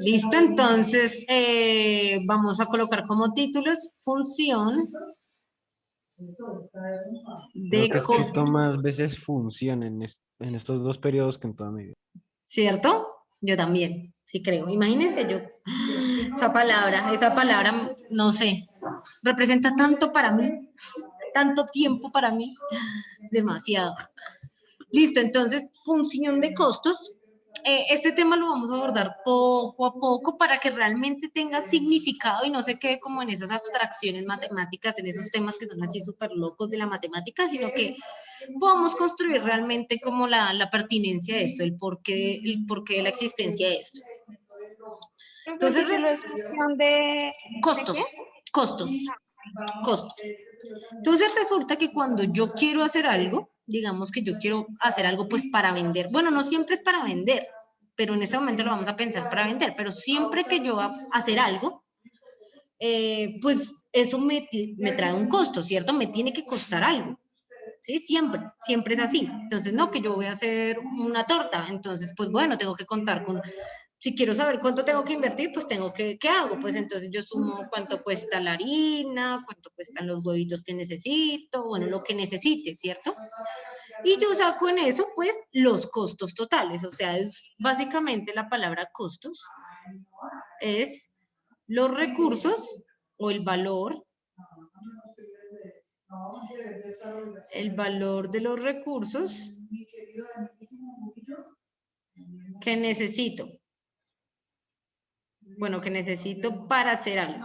Listo, entonces vamos a colocar como títulos función Creo de que he costo, escrito más veces función en estos dos periodos que en toda mi vida. ¿cierto? Yo también, sí creo. Imagínense yo, esa palabra, no sé, representa tanto para mí, tanto tiempo para mí, demasiado. Listo, entonces, función de costos. Este tema lo vamos a abordar poco a poco para que realmente tenga significado y no se quede como en esas abstracciones matemáticas, en esos temas que son así súper locos de la matemática, sino que podamos construir realmente como la pertinencia de esto, el porqué de la existencia de esto. ¿Ese Entonces, título es función de costos, qué? costos, costos. Entonces resulta que cuando yo quiero hacer algo, digamos que yo quiero hacer algo pues para vender, bueno, no siempre es para vender, pero en este momento lo vamos a pensar para vender, pero siempre que yo va a hacer algo, pues eso me trae un costo, ¿cierto? Me tiene que costar algo. ¿Sí? Siempre, siempre es así. Entonces, no, que yo voy a hacer una torta, entonces, pues bueno, tengo que contar con, si quiero saber cuánto tengo que invertir, pues tengo que, ¿qué hago? Pues entonces yo sumo cuánto cuesta la harina, cuánto cuestan los huevitos que necesito, bueno, lo que necesite, ¿cierto? Y yo saco en eso, pues, los costos totales, o sea, es básicamente la palabra costos, es los recursos o el valor de los recursos que necesito. Bueno, que necesito para hacer algo.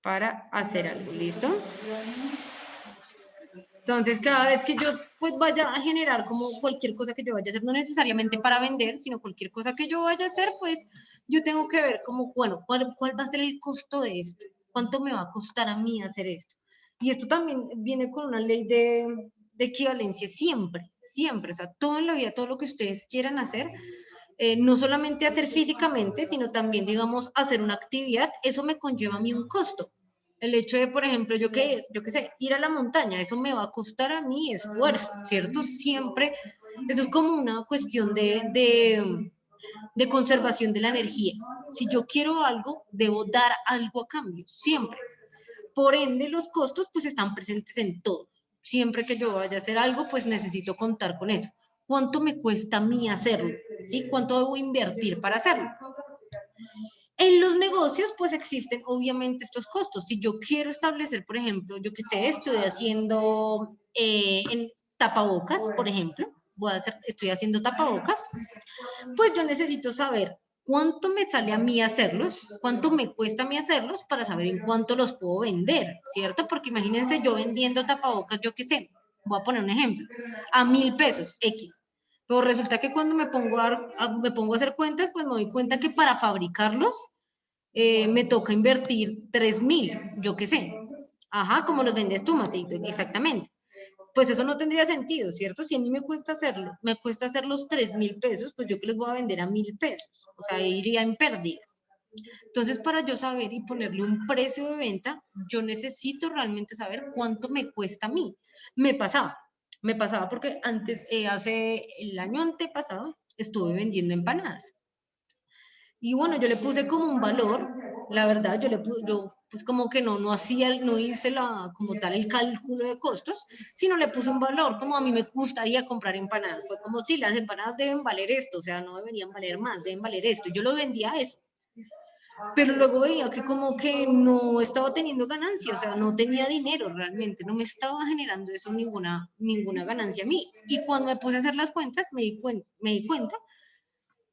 Para hacer algo, ¿listo? Entonces, cada vez que yo pues vaya a generar como cualquier cosa que yo vaya a hacer, no necesariamente para vender, sino cualquier cosa que yo vaya a hacer, pues yo tengo que ver como, bueno, cuál va a ser el costo de esto, cuánto me va a costar a mí hacer esto. Y esto también viene con una ley de equivalencia siempre, siempre, o sea, todo en la vida, todo lo que ustedes quieran hacer, no solamente hacer físicamente, sino también, digamos, hacer una actividad, eso me conlleva a mí un costo. El hecho de, por ejemplo, yo qué sé, ir a la montaña, eso me va a costar a mí esfuerzo, ¿cierto? Siempre, eso es como una cuestión de conservación de la energía. Si yo quiero algo, debo dar algo a cambio, siempre. Por ende, los costos pues están presentes en todo. Siempre que yo vaya a hacer algo, pues necesito contar con eso. ¿Cuánto me cuesta a mí hacerlo? ¿Sí? ¿Cuánto debo invertir para hacerlo? En los negocios, pues existen obviamente estos costos. Si yo quiero establecer, por ejemplo, yo que sé, estoy haciendo en tapabocas, por ejemplo, estoy haciendo tapabocas, pues yo necesito saber cuánto me sale a mí hacerlos, cuánto me cuesta a mí hacerlos para saber en cuánto los puedo vender, ¿cierto? Porque imagínense yo vendiendo tapabocas, yo qué sé, voy a poner un ejemplo, a 1.000 pesos, X. Pero resulta que cuando me pongo a hacer cuentas, pues me doy cuenta que para fabricarlos me toca invertir 3.000, yo qué sé. Ajá, como los vendes tú, Matito, exactamente. Pues eso no tendría sentido, ¿cierto? Si a mí me cuesta hacerlo, me cuesta hacer los 3.000 pesos, pues yo que les voy a vender a 1.000 pesos, o sea, iría en pérdidas. Entonces, para yo saber y ponerle un precio de venta, yo necesito realmente saber cuánto me cuesta a mí. Me pasaba, me pasaba porque antes, hace el año antepasado, estuve vendiendo empanadas. Y bueno, yo le puse como un valor, la verdad, yo pues como que no hice como tal el cálculo de costos, sino le puse un valor, como a mí me gustaría comprar empanadas. Fue como si las empanadas deben valer esto, o sea, no deberían valer más, deben valer esto. Yo lo vendía a eso. Pero luego veía que como que no estaba teniendo ganancia, o sea, no tenía dinero realmente, no me estaba generando eso ninguna ganancia a mí. Y cuando me puse a hacer las cuentas, me di cuenta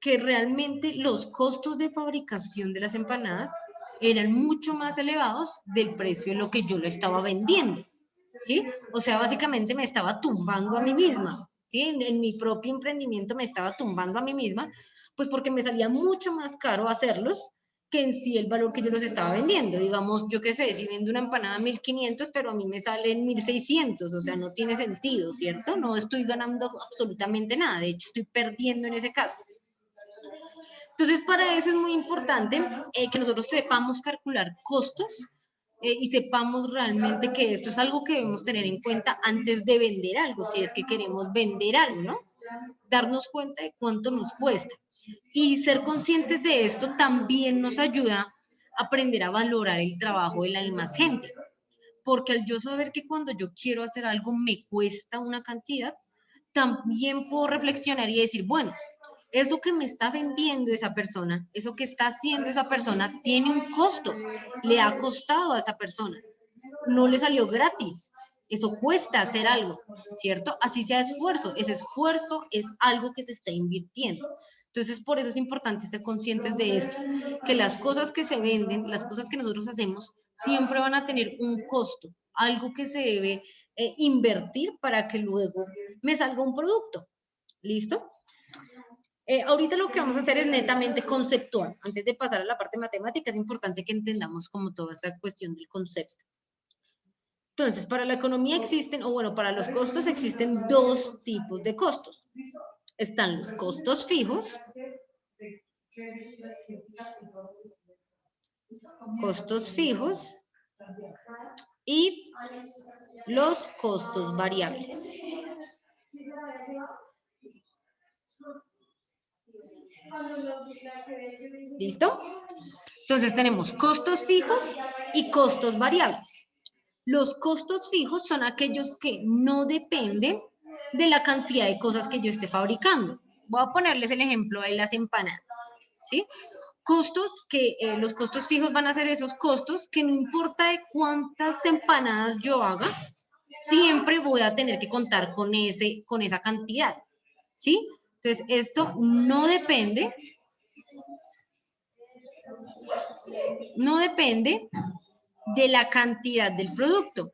que realmente los costos de fabricación de las empanadas eran mucho más elevados del precio de lo que yo lo estaba vendiendo, ¿sí? O sea, básicamente me estaba tumbando a mí misma, ¿sí? En mi propio emprendimiento me estaba tumbando a mí misma, pues porque me salía mucho más caro hacerlos que en sí el valor que yo los estaba vendiendo. Digamos, yo qué sé, si vendo una empanada a 1.500, pero a mí me salen 1.600, o sea, no tiene sentido, ¿cierto? No estoy ganando absolutamente nada, de hecho, estoy perdiendo en ese caso. Entonces, para eso es muy importante que nosotros sepamos calcular costos y sepamos realmente que esto es algo que debemos tener en cuenta antes de vender algo, si es que queremos vender algo, ¿no? Darnos cuenta de cuánto nos cuesta. Y ser conscientes de esto también nos ayuda a aprender a valorar el trabajo de la demás gente. Porque al yo saber que cuando yo quiero hacer algo me cuesta una cantidad, también puedo reflexionar y decir, bueno, eso que me está vendiendo esa persona, eso que está haciendo esa persona, tiene un costo, le ha costado a esa persona, no le salió gratis. Eso cuesta hacer algo, ¿cierto? Así sea esfuerzo, ese esfuerzo es algo que se está invirtiendo. Entonces, por eso es importante ser conscientes de esto, que las cosas que se venden, las cosas que nosotros hacemos, siempre van a tener un costo, algo que se debe invertir para que luego me salga un producto. ¿Listo? Ahorita lo que vamos a hacer es netamente conceptual. Antes de pasar a la parte matemática, es importante que entendamos como toda esta cuestión del concepto. Entonces, para la economía existen, o bueno, para los costos existen dos tipos de costos. Están los costos fijos, y los costos variables. ¿Listo? Entonces tenemos costos fijos y costos variables. Los costos fijos son aquellos que no dependen de la cantidad de cosas que yo esté fabricando. Voy a ponerles el ejemplo de las empanadas, ¿sí? Los costos fijos van a ser esos costos que no importa de cuántas empanadas yo haga, siempre voy a tener que contar con esa cantidad, ¿sí? Entonces, esto no depende de la cantidad del producto,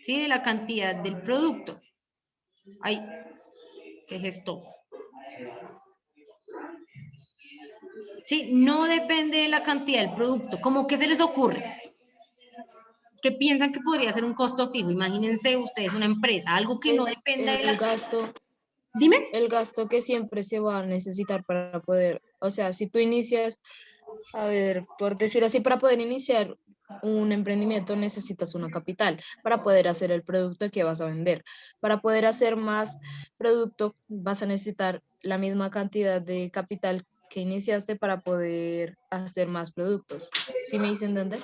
¿sí? De la cantidad del producto. Ay, ¿qué es esto? Sí, no depende de la cantidad del producto. ¿Cómo que se les ocurre? ¿Qué piensan que podría ser un costo fijo? Imagínense ustedes una empresa, algo que no dependa de la... gasto, Dime. el gasto que siempre se va a necesitar para poder, o sea, si tú inicias, a ver, por decir así, para poder iniciar un emprendimiento necesitas una capital para poder hacer el producto que vas a vender. Para poder hacer más producto vas a necesitar la misma cantidad de capital que iniciaste para poder hacer más productos. ¿Sí me hice entender?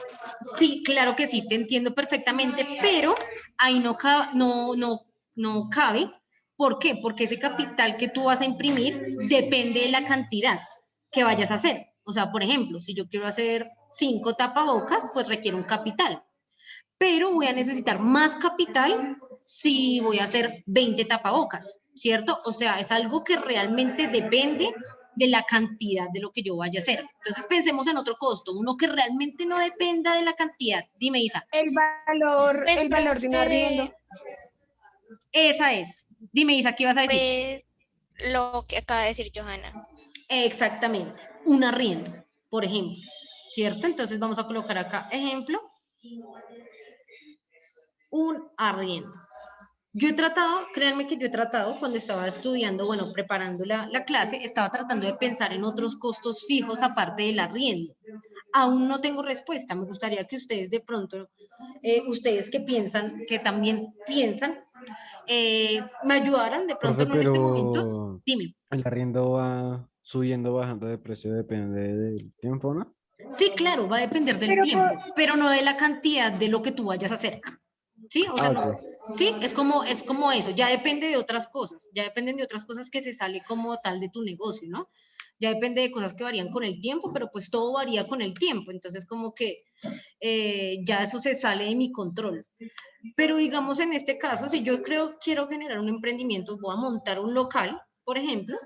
Sí, claro que sí, te entiendo perfectamente, pero ahí no cabe. ¿Por qué? Porque ese capital que tú vas a imprimir depende de la cantidad que vayas a hacer. O sea, por ejemplo, si yo quiero hacer 5 tapabocas, pues requiere un capital. Pero voy a necesitar más capital si voy a hacer 20 tapabocas, ¿cierto? O sea, es algo que realmente depende de la cantidad de lo que yo vaya a hacer. Entonces pensemos en otro costo, uno que realmente no dependa de la cantidad. Dime, Isa. El valor de un arriendo. Esa es. Dime, Isa, ¿qué ibas a decir? Pues lo que acaba de decir Johanna. Exactamente, un arriendo, por ejemplo, ¿cierto? Entonces vamos a colocar acá ejemplo, un arriendo. Yo he tratado, créanme que yo he tratado, cuando estaba estudiando, bueno, preparando la clase, estaba tratando de pensar en otros costos fijos aparte del arriendo. Aún no tengo respuesta. Me gustaría que ustedes de pronto, ustedes que piensan, que también piensan, me ayudaran de pronto Profe, no en este momento. pero Dime. el arriendo va subiendo, bajando de precio, depende del tiempo, ¿no? Sí, claro, va a depender del Pero tiempo, pero no de la cantidad de lo que tú vayas a hacer. ¿Sí? O sea, Ah, no. ok. Sí, es como eso, ya depende de otras cosas, ya dependen de otras cosas que se sale como tal de tu negocio, ¿no? Ya depende de cosas que varían con el tiempo, pero pues todo varía con el tiempo, entonces como que ya eso se sale de mi control. Pero digamos en este caso, si yo quiero generar un emprendimiento, voy a montar un local, por ejemplo,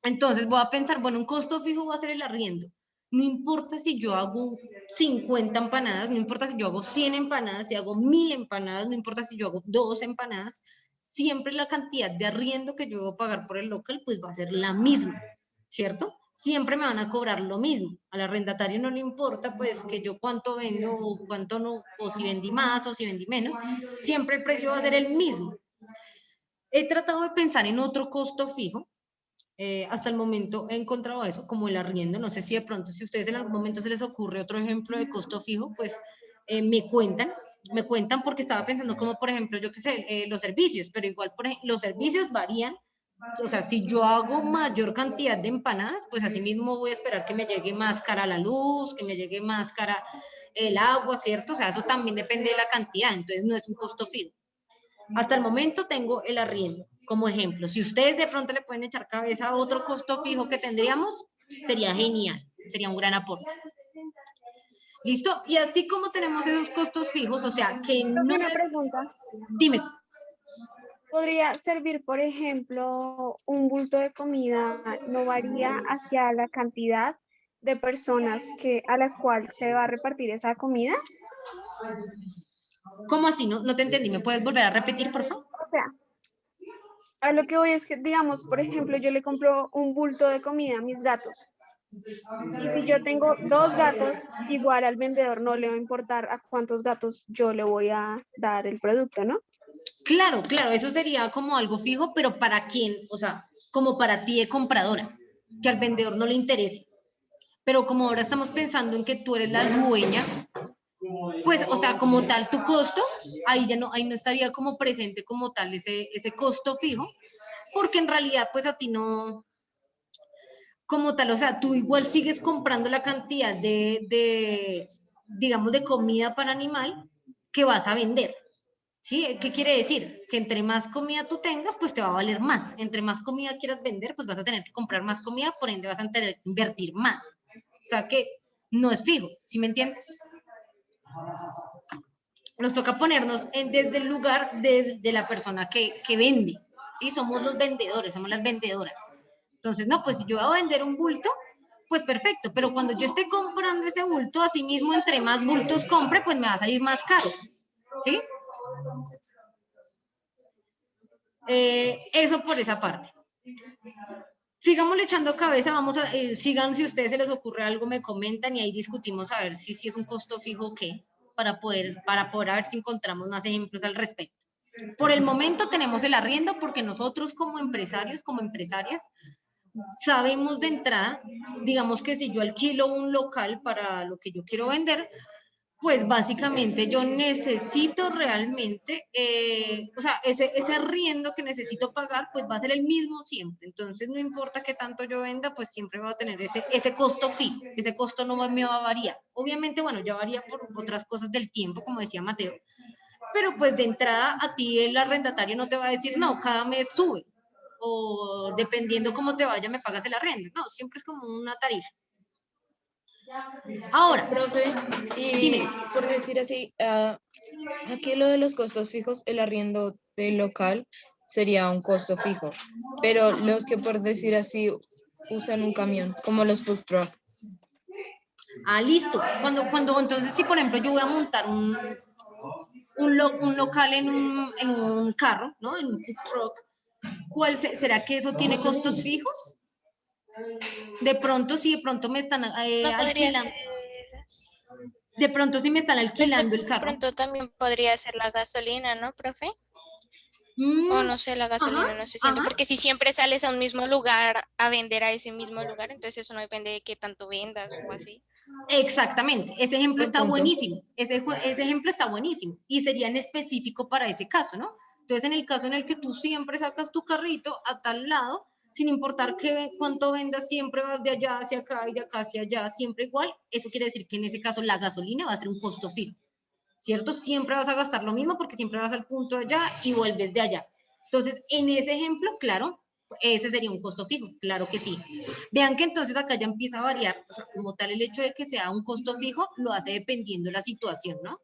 entonces voy a pensar, bueno, un costo fijo va a ser el arriendo. No importa si yo hago 50 empanadas, no importa si yo hago 100 empanadas, si hago 1000 empanadas, no importa si yo hago 2 empanadas, siempre la cantidad de arriendo que yo voy a pagar por el local, pues va a ser la misma, ¿cierto? Siempre me van a cobrar lo mismo. Al arrendatario no le importa, pues, que yo cuánto vendo o cuánto no, o si vendí más o si vendí menos, siempre el precio va a ser el mismo. He tratado de pensar en otro costo fijo, Hasta el momento he encontrado eso, como el arriendo. No sé si de pronto, si a ustedes en algún momento se les ocurre otro ejemplo de costo fijo, pues me cuentan porque estaba pensando como, por ejemplo, yo qué sé, los servicios, pero igual los servicios varían. O sea, si yo hago mayor cantidad de empanadas, pues así mismo voy a esperar que me llegue más cara la luz, que me llegue más cara el agua, ¿cierto? O sea, eso también depende de la cantidad, entonces no es un costo fijo. Hasta el momento tengo el arriendo como ejemplo. Si ustedes de pronto le pueden echar cabeza a otro costo fijo que tendríamos, sería genial, sería un gran aporte. ¿Listo? Y así como tenemos esos costos fijos, o sea, que no... Una pregunta. Dime. ¿Podría servir, por ejemplo, un bulto de comida no varía hacia la cantidad de personas a las cuales se va a repartir esa comida? ¿Cómo así? No te entendí. ¿Me puedes volver a repetir, por favor? O sea, a lo que voy es que, digamos, por ejemplo, yo le compro un bulto de comida a mis gatos. Y si yo tengo 2 gatos, igual al vendedor no le va a importar a cuántos gatos yo le voy a dar el producto, ¿no? Claro, claro, eso sería como algo fijo, pero ¿para quién? O sea, como para ti de compradora, que al vendedor no le interese. Pero como ahora estamos pensando en que tú eres la dueña, pues, o sea, como tal tu costo, ahí no estaría como presente como tal ese costo fijo, porque en realidad pues a ti no, como tal, o sea, tú igual sigues comprando la cantidad digamos, de comida para animal que vas a vender. ¿Sí? ¿Qué quiere decir? Que entre más comida tú tengas, pues te va a valer más. Entre más comida quieras vender, pues vas a tener que comprar más comida, por ende vas a tener que invertir más. O sea que no es fijo, ¿sí me entiendes? Nos toca ponernos desde el lugar de la persona que vende, ¿sí? Somos los vendedores, somos las vendedoras. Entonces, no, pues si yo voy a vender un bulto, pues perfecto, pero cuando yo esté comprando ese bulto, así mismo entre más bultos compre, pues me va a salir más caro, ¿sí? Eso por esa parte. Sigámosle echando cabeza, sigan si a ustedes se les ocurre algo, me comentan y ahí discutimos a ver si es un costo fijo o qué, para poder a ver si encontramos más ejemplos al respecto. Por el momento tenemos el arriendo porque nosotros como empresarios, como empresarias, sabemos de entrada, digamos que si yo alquilo un local para lo que yo quiero vender, pues básicamente yo necesito realmente, o sea, ese arriendo que necesito pagar, pues va a ser el mismo siempre. Entonces, no importa qué tanto yo venda, pues siempre va a tener ese costo fijo, ese costo no me va a variar. Obviamente, bueno, ya varía por otras cosas del tiempo, como decía Mateo, pero pues de entrada a ti el arrendatario no te va a decir, no, cada mes sube, o dependiendo cómo te vaya, me pagas el arriendo. No, siempre es como una tarifa. Ahora, Profe, dime. y por decir así, aquí lo de los costos fijos, el arriendo del local sería un costo fijo, pero los que por decir así usan un camión, como los food truck. Ah, listo. Entonces, si por ejemplo yo voy a montar un local en un carro, ¿no? En un food truck, ¿será que eso tiene costos fijos? De pronto, si de pronto me están No podría ser. alquilando, de pronto si me están Pues de alquilando el carro. pronto también podría ser la gasolina, ¿no, profe? O Mm, no sé, la gasolina, no ajá, sé, siento, ajá. porque si siempre sales a un mismo lugar a vender a ese mismo lugar, entonces eso no depende de qué tanto vendas o así. Exactamente, ese ejemplo Buen está punto. buenísimo, ese ejemplo está buenísimo y sería en específico para ese caso, ¿no? Entonces, en el caso en el que tú siempre sacas tu carrito a tal lado, sin importar cuánto vendas, siempre vas de allá hacia acá y de acá hacia allá, siempre igual, eso quiere decir que en ese caso la gasolina va a ser un costo fijo, ¿cierto? Siempre vas a gastar lo mismo porque siempre vas al punto de allá y vuelves de allá. Entonces, en ese ejemplo, claro, ese sería un costo fijo, claro que sí. Vean que entonces acá ya empieza a variar, o sea, como tal el hecho de que sea un costo fijo lo hace dependiendo la situación, ¿no?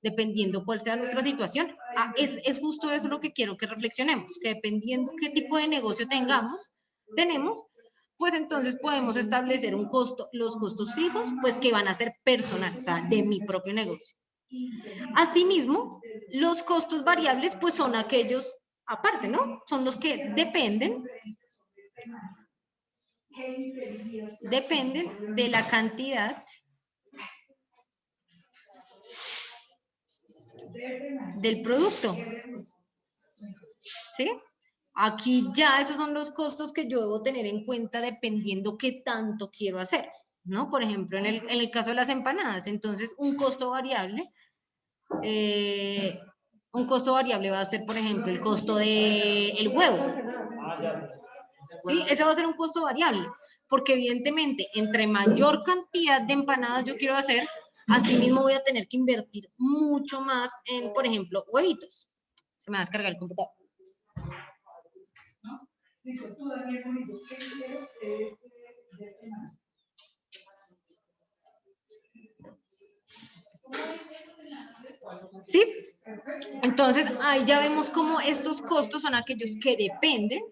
Dependiendo cuál sea nuestra situación. Es justo eso lo que quiero que reflexionemos, que dependiendo qué tipo de negocio tenemos, pues entonces podemos establecer los costos fijos, pues que van a ser personales, o sea, de mi propio negocio. Asimismo, los costos variables, pues son aquellos aparte, ¿no? Son los que dependen de la cantidad del producto, ¿sí? Aquí ya esos son los costos que yo debo tener en cuenta dependiendo qué tanto quiero hacer, ¿no? Por ejemplo, en el caso de las empanadas, entonces un costo variable va a ser, por ejemplo, el costo del huevo. ¿Sí? Ese va a ser un costo variable, porque evidentemente, entre mayor cantidad de empanadas yo quiero hacer, así mismo voy a tener que invertir mucho más en, por ejemplo, huevitos. Se me va a descargar el computador. ¿Sí? Entonces, ahí ya vemos cómo estos costos son aquellos que dependen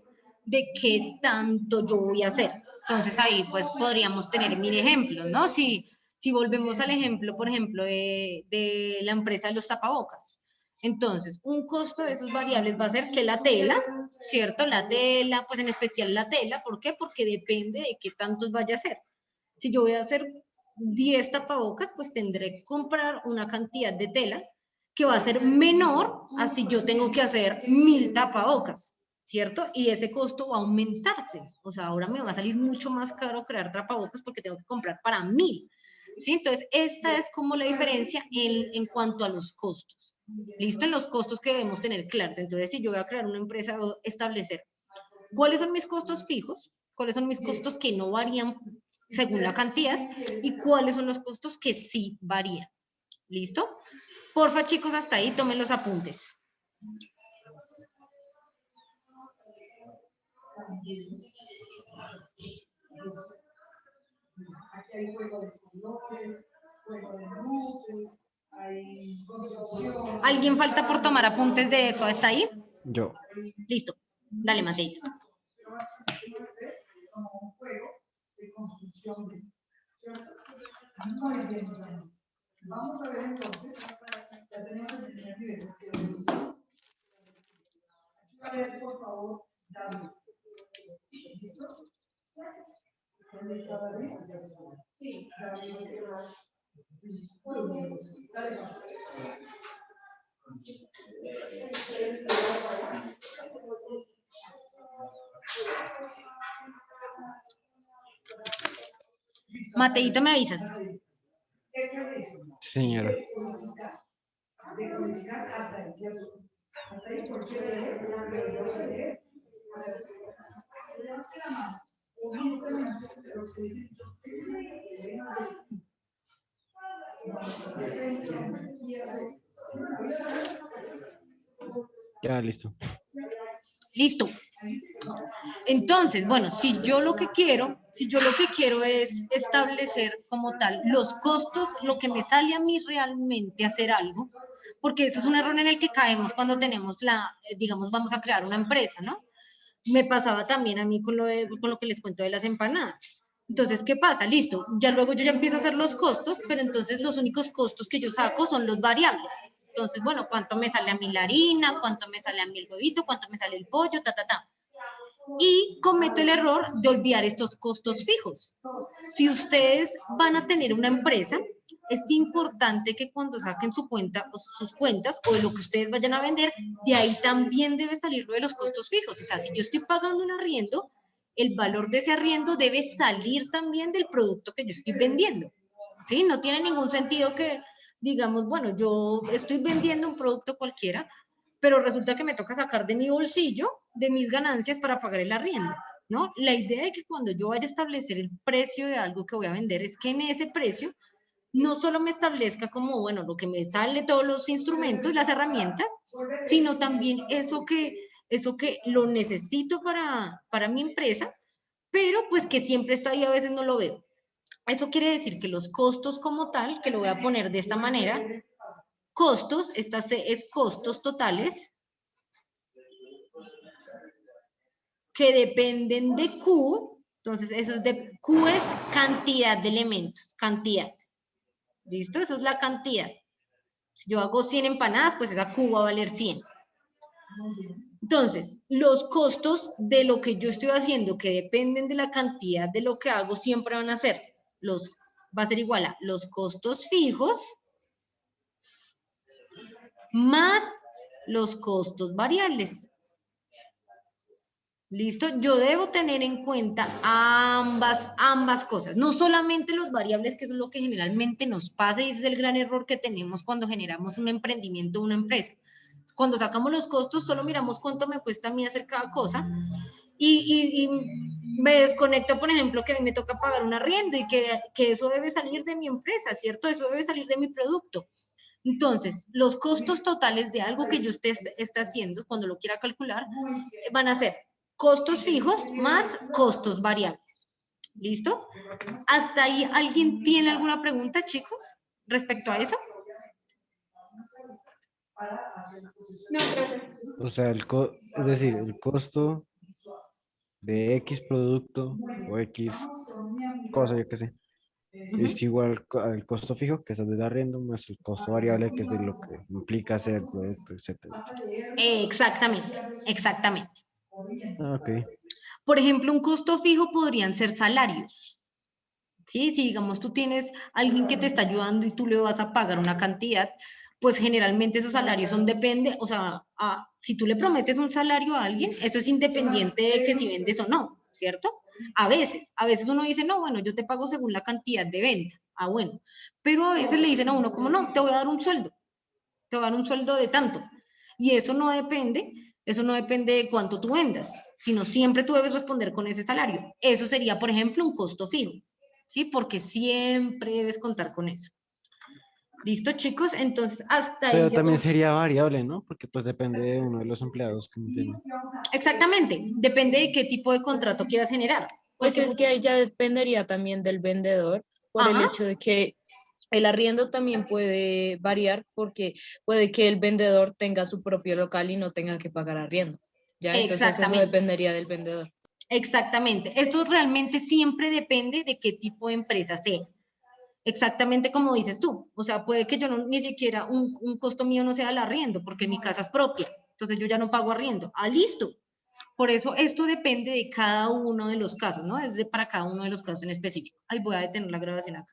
de qué tanto yo voy a hacer. Entonces, ahí pues podríamos tener 1000 ejemplos, ¿no? Si volvemos al ejemplo, por ejemplo, de la empresa de los tapabocas. Entonces, un costo de esos variables va a ser que la tela, ¿cierto? La tela, pues en especial la tela, ¿por qué? Porque depende de qué tantos vaya a hacer. Si yo voy a hacer 10 tapabocas, pues tendré que comprar una cantidad de tela que va a ser menor a si yo tengo que hacer 1000 tapabocas, ¿cierto? Y ese costo va a aumentarse. O sea, ahora me va a salir mucho más caro crear tapabocas porque tengo que comprar para 1000. ¿Sí? Entonces, esta es como la diferencia en cuanto a los costos. ¿Listo? En los costos que debemos tener claros. Entonces, si yo voy a crear una empresa, voy a establecer cuáles son mis costos fijos, cuáles son mis costos que no varían según la cantidad y cuáles son los costos que sí varían. ¿Listo? Porfa, chicos, hasta ahí tomen los apuntes. ¿Alguien falta por tomar apuntes de eso hasta ahí? Yo. Listo. Dale, Mateito. Vamos a ver entonces, ya tenemos el primer nivel. A ver, por favor, David. ¿Listo? ¿Dónde está David? Sí, David. Dale, Mateito, ¿me avisas? Señora. De codificar hasta ahí, ¿cierto? Hasta ahí cualquier pero no se lee. O sea, levanten la mano. Honestamente, los que dicen, Ya, listo. listo. Entonces, bueno, si yo lo que quiero es establecer como tal los costos, lo que me sale a mí realmente hacer algo, porque eso es un error en el que caemos cuando tenemos digamos, vamos a crear una empresa, ¿no? Me pasaba también a mí con lo que les cuento de las empanadas. Entonces, ¿qué pasa? Listo, ya luego yo ya empiezo a hacer los costos, pero entonces los únicos costos que yo saco son los variables. Entonces, bueno, ¿cuánto me sale a mí la harina? ¿Cuánto me sale a mí el huevito? ¿Cuánto me sale el pollo? Y cometo el error de olvidar estos costos fijos. Si ustedes van a tener una empresa, es importante que cuando saquen su cuenta o sus cuentas o de lo que ustedes vayan a vender, de ahí también debe salir lo de los costos fijos. O sea, si yo estoy pagando un arriendo, el valor de ese arriendo debe salir también del producto que yo estoy vendiendo. ¿Sí? No tiene ningún sentido que digamos, bueno, yo estoy vendiendo un producto cualquiera, pero resulta que me toca sacar de mi bolsillo, de mis ganancias para pagar el arriendo, ¿no? La idea es que cuando yo vaya a establecer el precio de algo que voy a vender es que en ese precio no solo me establezca como, bueno, lo que me sale, todos los instrumentos, las herramientas, sino también eso que lo necesito para mi empresa, pero pues que siempre está ahí, a veces no lo veo. Eso quiere decir que los costos como tal, que lo voy a poner de esta manera, costos, estas es costos totales, que dependen de Q, entonces eso es de, Q es cantidad de elementos, cantidad, ¿listo? Eso es la cantidad. Si yo hago 100 empanadas, pues esa Q va a valer 100. Entonces, los costos de lo que yo estoy haciendo, que dependen de la cantidad de lo que hago, siempre van a ser, va a ser igual a los costos fijos más los costos variables. ¿Listo? Yo debo tener en cuenta ambas cosas, no solamente los variables, que eso es lo que generalmente nos pasa y ese es el gran error que tenemos cuando generamos un emprendimiento o una empresa. Cuando sacamos los costos, solo miramos cuánto me cuesta a mí hacer cada cosa y me desconecto, por ejemplo, que a mí me toca pagar un arriendo y que eso debe salir de mi empresa, ¿cierto? Eso debe salir de mi producto. Entonces, los costos totales de algo que yo esté haciendo, cuando lo quiera calcular, van a ser costos fijos más costos variables. ¿Listo? ¿Hasta ahí alguien tiene alguna pregunta, chicos, respecto a eso? No, profe. O sea, es decir, el costo de X producto o X cosa, yo qué sé, es igual al costo fijo, que es el del arriendo, más el costo variable, que es de lo que implica hacer el producto, etcétera. Exactamente, exactamente. Ah, ok. Por ejemplo, un costo fijo podrían ser salarios. ¿Sí? Si digamos tú tienes alguien que te está ayudando y tú le vas a pagar una cantidad, pues generalmente esos salarios son depende, o sea, si tú le prometes un salario a alguien, eso es independiente de que si vendes o no, ¿cierto? A veces uno dice, no, bueno, yo te pago según la cantidad de venta. Ah, bueno, pero a veces le dicen a uno como, no, te voy a dar un sueldo, te voy a dar un sueldo de tanto. Y eso no depende de cuánto tú vendas, sino siempre tú debes responder con ese salario. Eso sería, por ejemplo, un costo fijo. ¿Sí? Porque siempre debes contar con eso. ¿Listo, chicos? Entonces, hasta ahí Pero ya también sería variable, ¿no? Porque pues depende de uno de los empleados que uno tiene. Exactamente, depende de qué tipo de contrato quieras generar. Pues Porque, es que ahí ya dependería también del vendedor por el ajá, hecho de que el arriendo también puede variar porque puede que el vendedor tenga su propio local y no tenga que pagar arriendo. ¿Ya? Entonces eso exactamente, dependería del vendedor. exactamente. Eso realmente siempre depende de qué tipo de empresa sea. Exactamente como dices tú. O sea, puede que yo no, ni siquiera un costo mío no sea el arriendo, porque mi casa es propia. Entonces yo ya no pago arriendo. Ah, listo. Por eso esto depende de cada uno de los casos, ¿no? Es para cada uno de los casos en específico. Ahí voy a detener la grabación acá.